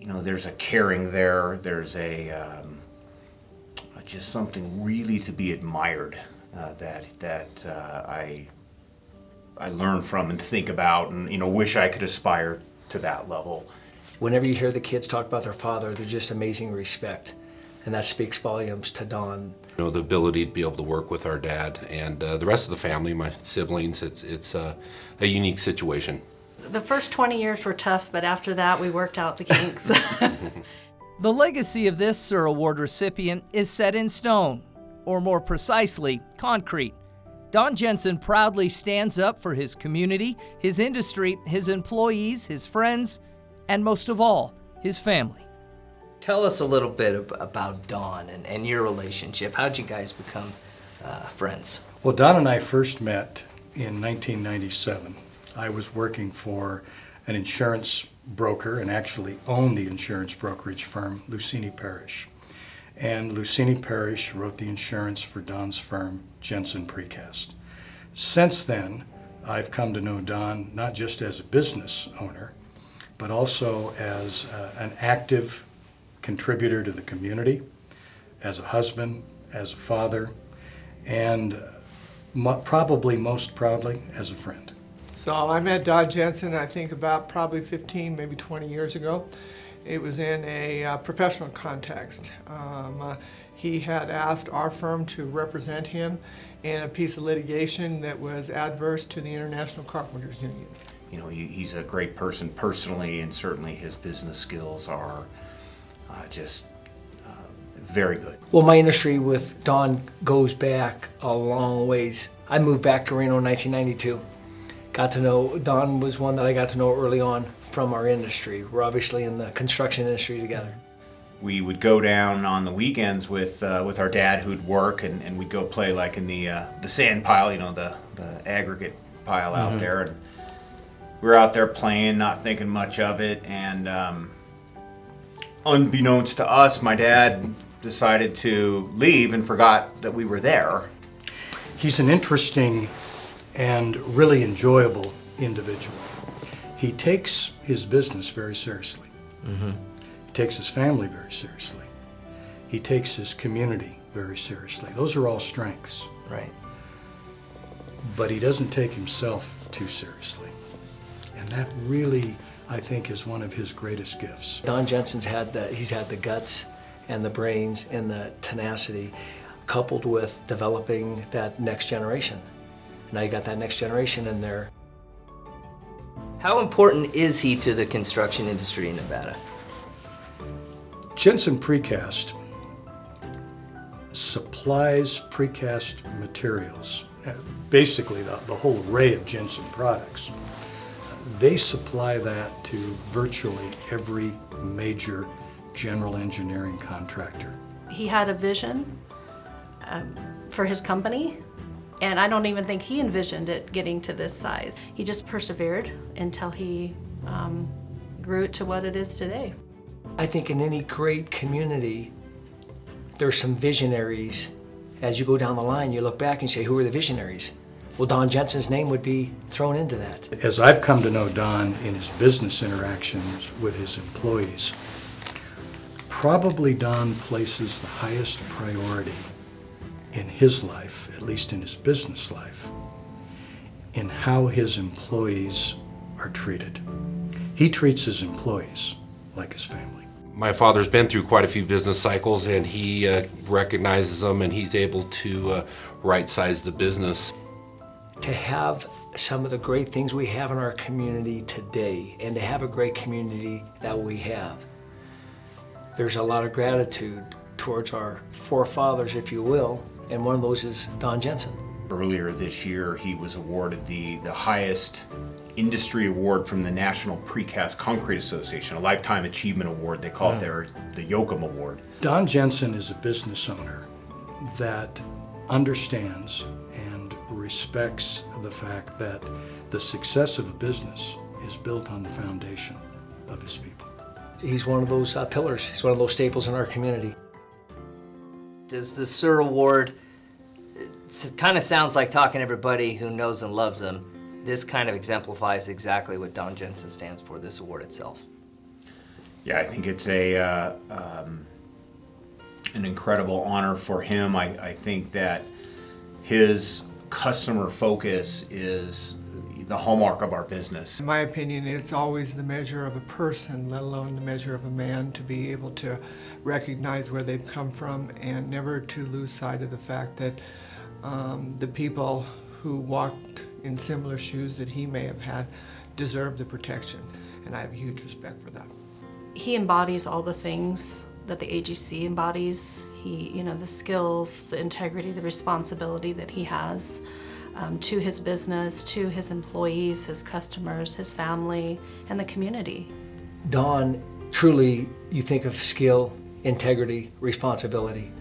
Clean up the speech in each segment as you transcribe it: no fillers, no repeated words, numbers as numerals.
there's a caring there. There's just something really to be admired that I learn from and think about, and wish I could aspire to that level. Whenever you hear the kids talk about their father, they're just amazing respect, and that speaks volumes to Don. The ability to be able to work with our dad and the rest of the family, my siblings, it's a unique situation. The first 20 years were tough, but after that we worked out the kinks. The legacy of this SIR Award recipient is set in stone, or more precisely, concrete. Don Jensen proudly stands up for his community, his industry, his employees, his friends, and most of all, his family. Tell us a little bit about Don and your relationship. How'd you guys become friends? Well, Don and I first met in 1997. I was working for an insurance broker and actually owned the insurance brokerage firm, Lucini Parrish. And Lucini Parrish wrote the insurance for Don's firm, Jensen Precast. Since then, I've come to know Don not just as a business owner, but also as an active contributor to the community, as a husband, as a father, and probably most proudly as a friend. So I met Don Jensen, I think about probably 15, maybe 20 years ago. It was in a professional context. He had asked our firm to represent him in a piece of litigation that was adverse to the International Carpenters Union. He's a great person personally, and certainly his business skills are just very good. Well, my industry with Don goes back a long ways. I moved back to Reno in 1992. Got to know, Don was one that I got to know early on from our industry. We're obviously in the construction industry together. We would go down on the weekends with our dad, who'd work, and we'd go play like in the sand pile, the aggregate pile out there. And we were out there playing, not thinking much of it, and unbeknownst to us, my dad decided to leave and forgot that we were there. He's an interesting and really enjoyable individual. He takes his business very seriously. He takes his family very seriously. He takes his community very seriously. Those are all strengths. Right. But he doesn't take himself too seriously. And that really, I think, is one of his greatest gifts. Don Jensen's had the guts and the brains and the tenacity, coupled with developing that next generation. Now you got that next generation in there. How important is he to the construction industry in Nevada? Jensen Precast supplies precast materials, basically the whole array of Jensen products. They supply that to virtually every major general engineering contractor. He had a vision for his company, and I don't even think he envisioned it getting to this size. He just persevered until he grew it to what it is today. I think in any great community, there's some visionaries. As you go down the line, you look back and say, who are the visionaries? Well, Don Jensen's name would be thrown into that. As I've come to know Don in his business interactions with his employees, probably Don places the highest priority in his life, at least in his business life, in how his employees are treated. He treats his employees like his family. My father's been through quite a few business cycles, and he recognizes them, and he's able to right-size the business. To have some of the great things we have in our community today, and to have a great community that we have, there's a lot of gratitude towards our forefathers, if you will, and one of those is Don Jensen. Earlier this year, he was awarded the highest industry award from the National Precast Concrete Association, a Lifetime Achievement Award. They call it the Yoakum Award. Don Jensen is a business owner that understands and respects the fact that the success of a business is built on the foundation of his people. He's one of those pillars. He's one of those staples in our community. Does the SIR Award, it kind of sounds like talking to everybody who knows and loves him. This kind of exemplifies exactly what Don Jensen stands for, this award itself. Yeah, I think it's an incredible honor for him. I think that his customer focus is the hallmark of our business. In my opinion, it's always the measure of a person, let alone the measure of a man, to be able to recognize where they've come from and never to lose sight of the fact that the people who walked in similar shoes that he may have had deserve the protection. And I have huge respect for that. He embodies all the things that the AGC embodies. The skills, the integrity, the responsibility that he has to his business, to his employees, his customers, his family, and the community. Don, truly, you think of skill, integrity, responsibility.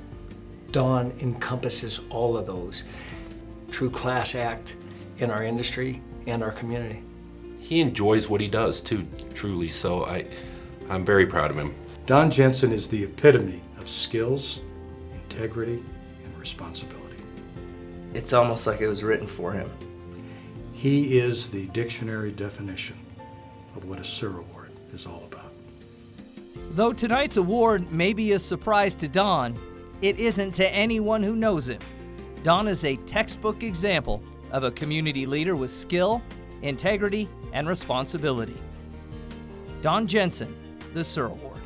Don encompasses all of those. True class act in our industry and our community. He enjoys what he does too, truly, so I'm very proud of him. Don Jensen is the epitome of skills, integrity, and responsibility. It's almost like it was written for him. He is the dictionary definition of what a SIR Award is all about. Though tonight's award may be a surprise to Don, it isn't to anyone who knows him. Don is a textbook example of a community leader with skill, integrity, and responsibility. Don Jensen, the SIR Award.